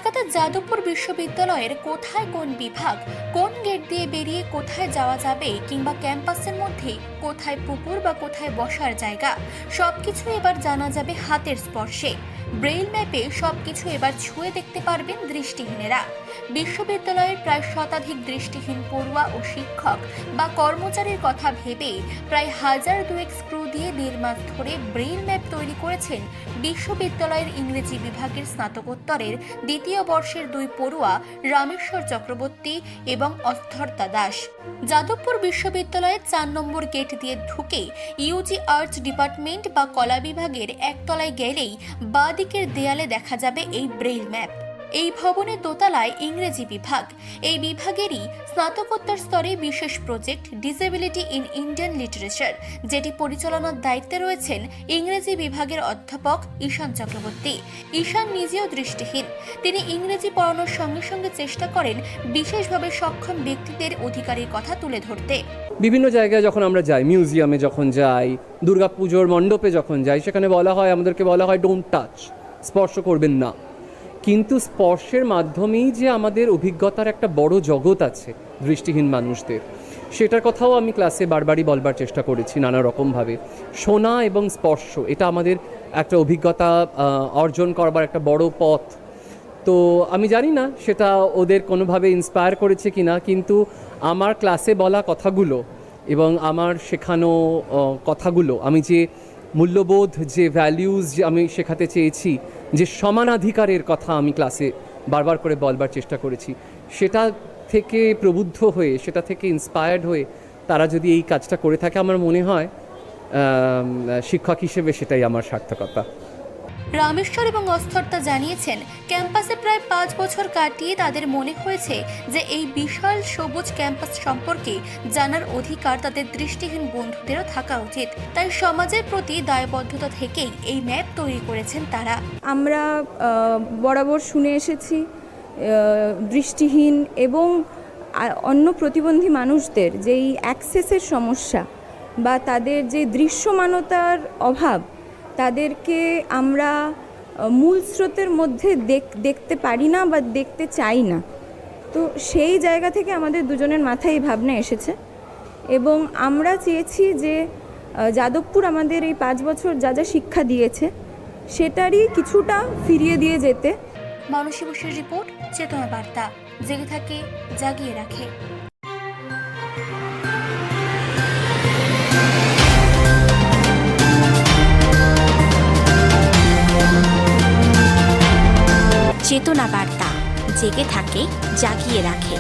কলকাতার যাদবপুর বিশ্ববিদ্যালয়ের কোথায় কোন বিভাগ, কোন গেট দিয়ে বেরিয়ে কোথায় যাওয়া যাবে, কিংবা ক্যাম্পাসের মধ্যে কোথায় পুকুর বা কোথায় বসার জায়গা, সবকিছু এবার জানা যাবে হাতের স্পর্শে। ব্রেইল ম্যাপে সবকিছু এবার ছুঁয়ে দেখতে পারবেন দৃষ্টিহীনেরা। বিশ্ববিদ্যালয়ের প্রায় শতাধিক দৃষ্টিহীন পড়ুয়া ও শিক্ষক বা কর্মচারীর কথা ভেবে প্রায় 1002 স্ক্রু দিয়ে 1.5 মাস ধরে ব্রেইল ম্যাপ তৈরি করেছেন বিশ্ববিদ্যালয়ের ইংরেজি বিভাগের স্নাতকোত্তরের 2য় বর্ষের 2 পড়ুয়া রামেশ্বর চক্রবর্তী এবং অস্থর্তা দাস। যাদবপুর বিশ্ববিদ্যালয়ের 4 নম্বর গেট দিয়ে ঢুকে ইউজি আর্টস ডিপার্টমেন্ট বা কলা বিভাগের একতলায় গেলেই বাঁ দিকের দেয়ালে দেখা যাবে এই ব্রেইল ম্যাপ। এই ভবনের দোতলায় ইংরেজি বিভাগ। এই বিভাগেরই স্নাতকোত্তর স্তরে বিশেষ project disability in Indian literature, যেটি পরিচালনার দায়িত্বে রয়েছেন ইংরেজি বিভাগের অধ্যাপক ঈশান চক্রবর্তী। ঈশান নিজেও দৃষ্টিহীন। তিনি ইংরেজি পড়ানোর সঙ্গে সঙ্গে চেষ্টা করেন বিশেষভাবে সক্ষম ব্যক্তিদের অধিকারের কথা তুলে ধরতে। বিভিন্ন জায়গায় যখন আমরা যাই, মিউজিয়ামে যখন যাই, দুর্গাপুজোর মণ্ডপে যখন যাই, সেখানে আমাদেরকে বলা হয় ডোন্ট টাচ, স্পর্শ করবেন না। কিন্তু স্পর্শের মাধ্যমেই যে আমাদের অভিজ্ঞতার একটা বড় জগৎ আছে দৃষ্টিহীন মানুষদের, সেটার কথাও আমি ক্লাসে বারবারই বলবার চেষ্টা করেছি নানা রকমভাবে। শোনা এবং স্পর্শ এটা আমাদের একটা অভিজ্ঞতা অর্জন করবার একটা বড় পথ। তো আমি জানি না সেটা ওদের কোনোভাবে ইন্সপায়ার করেছে কি না, কিন্তু আমার ক্লাসে বলা কথাগুলো এবং আমার শেখানো কথাগুলো, আমি যে মূল্যবোধ, যে ভ্যালিউজ আমি শেখাতে চেয়েছি, যে সমানাধিকারের কথা আমি ক্লাসে বারবার করে বলবার চেষ্টা করেছি, সেটা থেকে প্রবুদ্ধ হয়ে, সেটা থেকে ইন্সপায়ার্ড হয়ে তারা যদি এই কাজটা করে থাকে, আমার মনে হয় শিক্ষক হিসেবে সেটাই আমার সার্থকতা। রামেশ্বর এবং অস্থর্তা জানিয়েছেন, ক্যাম্পাসে প্রায় 5 বছর কাটিয়ে তাদের মনে হয়েছে যে এই বিশাল সবুজ ক্যাম্পাস সম্পর্কে জানার অধিকার তাদের দৃষ্টিহীন বন্ধুদেরও থাকা উচিত। তাই সমাজের প্রতি দায়বদ্ধতা থেকেই এই ম্যাপ তৈরি করেছেন তারা। আমরা বরাবর শুনে এসেছি দৃষ্টিহীন এবং অন্য প্রতিবন্ধী মানুষদের যেই অ্যাক্সেসের সমস্যা বা তাদের যে দৃশ্যমানতার অভাব, তাদেরকে আমরা মূল স্রোতের মধ্যে দেখতে পারি না বা দেখতে চাই না। তো সেই জায়গা থেকে আমাদের দুজনের মাথায় এই ভাবনা এসেছে এবং আমরা চেয়েছি যে যাদবপুর আমাদের এই 5 বছর যা যা শিক্ষা দিয়েছে সেটারই কিছুটা ফিরিয়ে দিয়ে যেতে। মানসী বসুর রিপোর্ট, চেতনা বার্তা, জেগে থাকে, জাগিয়ে রাখে। চেতনা বার্তা, জেগে থাকে, জাগিয়ে রাখে।